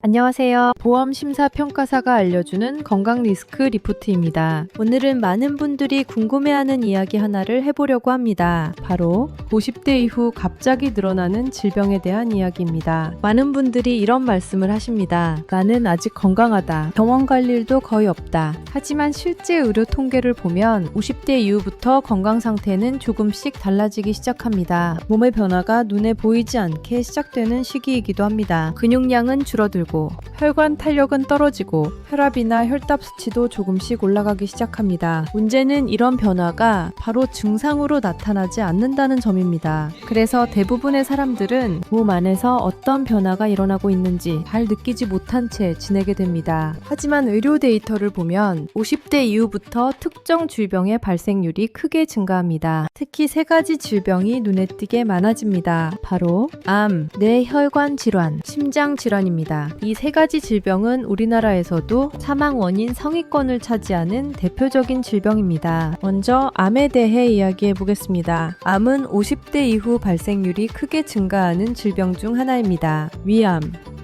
안녕하세요. 보험심사평가사가 알려주는 건강 리스크 리포트입니다. 오늘은 많은 분들이 궁금해하는 이야기 하나를 해보려고 합니다. 바로 50대 이후 갑자기 늘어나는 질병에 대한 이야기입니다. 많은 분들이 이런 말씀을 하십니다. 나는 아직 건강하다. 병원 갈 일도 거의 없다. 하지만 실제 의료 통계를 보면 50대 이후부터 건강 상태는 조금씩 달라지기 시작합니다. 몸의 변화가 눈에 보이지 않게 시작되는 시기이기도 합니다. 근육량은 줄어들고 혈관 탄력은 떨어지고 혈압이나 혈답 수치도 조금씩 올라가기 시작합니다. 문제는 이런 변화가 바로 증상으로 나타나지 않는다는 점입니다. 그래서 대부분의 사람들은 몸 안에서 어떤 변화가 일어나고 있는지 잘 느끼지 못한 채 지내게 됩니다. 하지만 의료 데이터를 보면 50대 이후부터 특정 질병의 발생률이 크게 증가합니다. 특히 세 가지 질병이 눈에 띄게 많아집니다. 바로 암, 뇌혈관 질환, 심장 질환입니다. 이 세 가지 질병은 우리나라에서도 사망 원인 상위권을 차지하는 대표적인 질병입니다. 먼저 암에 대해 이야기해 보겠습니다. 암은 50대 이후 발생률이 크게 증가하는 질병 중 하나입니다. 위암,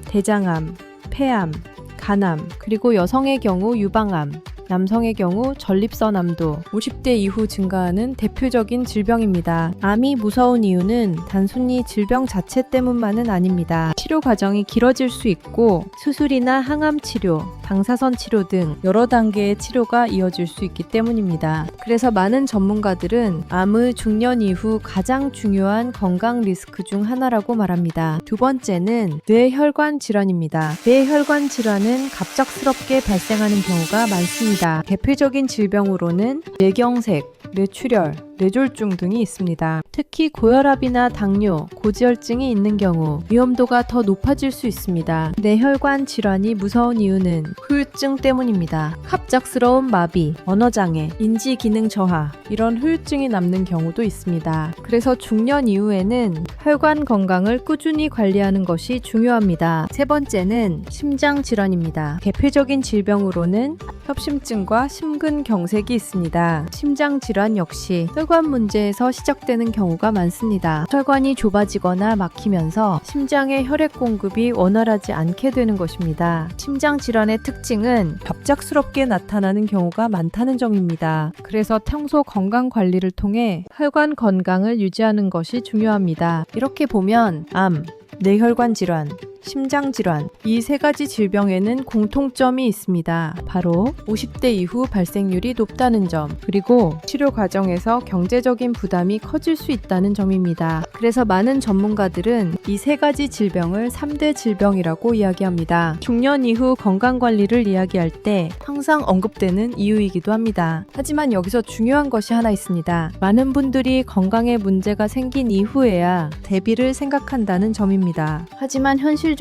대장암, 폐암, 간암, 그리고 여성의 경우 유방암, 남성의 경우 전립선암도 50대 이후 증가하는 대표적인 질병입니다. 암이 무서운 이유는 단순히 질병 자체 때문만은 아닙니다. 치료 과정이 길어질 수 있고 수술이나 항암 치료, 방사선 치료 등 여러 단계의 치료가 이어질 수 있기 때문입니다. 그래서 많은 전문가들은 암의 중년 이후 가장 중요한 건강 리스크 중 하나라고 말합니다. 두 번째는 뇌혈관 질환입니다. 뇌혈관 질환은 갑작스럽게 발생하는 경우가 많습니다. 대표적인 질병으로는 뇌경색, 뇌출혈, 뇌졸중 등이 있습니다. 특히 고혈압이나 당뇨, 고지혈증이 있는 경우 위험도가 더 높아질 수 있습니다. 뇌혈관 질환이 무서운 이유는 후유증 때문입니다. 갑작스러운 마비, 언어장애, 인지기능 저하 이런 후유증이 남는 경우도 있습니다. 그래서 중년 이후에는 혈관 건강을 꾸준히 관리하는 것이 중요합니다. 세 번째는 심장 질환입니다. 대표적인 질병으로는 협심증과 심근경색이 있습니다. 심장 질환 역시 혈관 문제에서 시작되는 경우가 많습니다. 혈관이 좁아지거나 막히면서 심장의 혈액 공급이 원활하지 않게 되는 것입니다. 심장 질환의 특징은 갑작스럽게 나타나는 경우가 많다는 점입니다. 그래서 평소 건강 관리를 통해 혈관 건강을 유지하는 것이 중요합니다. 이렇게 보면 암, 뇌혈관 질환, 심장 질환 이 세 가지 질병에는 공통점이 있습니다. 바로 50대 이후 발생률이 높다는 점, 그리고 치료 과정에서 경제적인 부담이 커질 수 있다는 점입니다. 그래서 많은 전문가들은 이 세 가지 질병을 3대 질병이라고 이야기합니다. 중년 이후 건강 관리를 이야기할 때 항상 언급되는 이유이기도 합니다. 하지만 여기서 중요한 것이 하나 있습니다. 많은 분들이 건강에 문제가 생긴 이후에야 대비를 생각한다는 점입니다. 하지만 현실적으로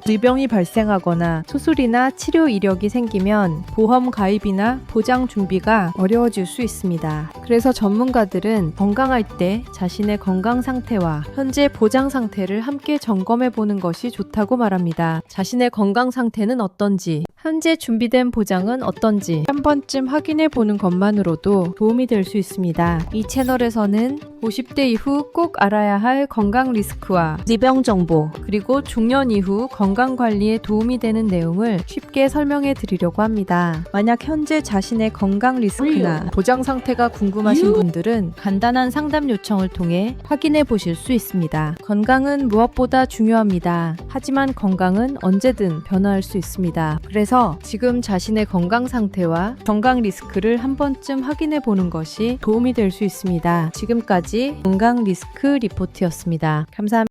질병이 발생하거나 수술이나 치료 이력이 생기면 보험 가입이나 보장 준비가 어려워질 수 있습니다. 그래서 전문가들은 건강할 때 자신의 건강 상태와 현재 보장 상태를 함께 점검해 보는 것이 좋다고 말합니다. 자신의 건강 상태는 어떤지, 현재 준비된 보장은 어떤지 한 번쯤 확인해 보는 것만으로도 도움이 될 수 있습니다. 이 채널에서는 50대 이후 꼭 알아야 할 건강 리스크와 질병 정보, 그리고 중년 이후 건강 관리에 도움이 되는 내용을 쉽게 설명해 드리려고 합니다. 만약 현재 자신의 건강 리스크나 보장 상태가 궁금하신 분들은 간단한 상담 요청을 통해 확인해 보실 수 있습니다. 건강은 무엇보다 중요합니다. 하지만 건강은 언제든 변화할 수 있습니다. 그래서 지금 자신의 건강 상태와 건강 리스크를 한 번쯤 확인해 보는 것이 도움이 될 수 있습니다. 지금까지 건강 리스크 리포트였습니다. 감사합니다.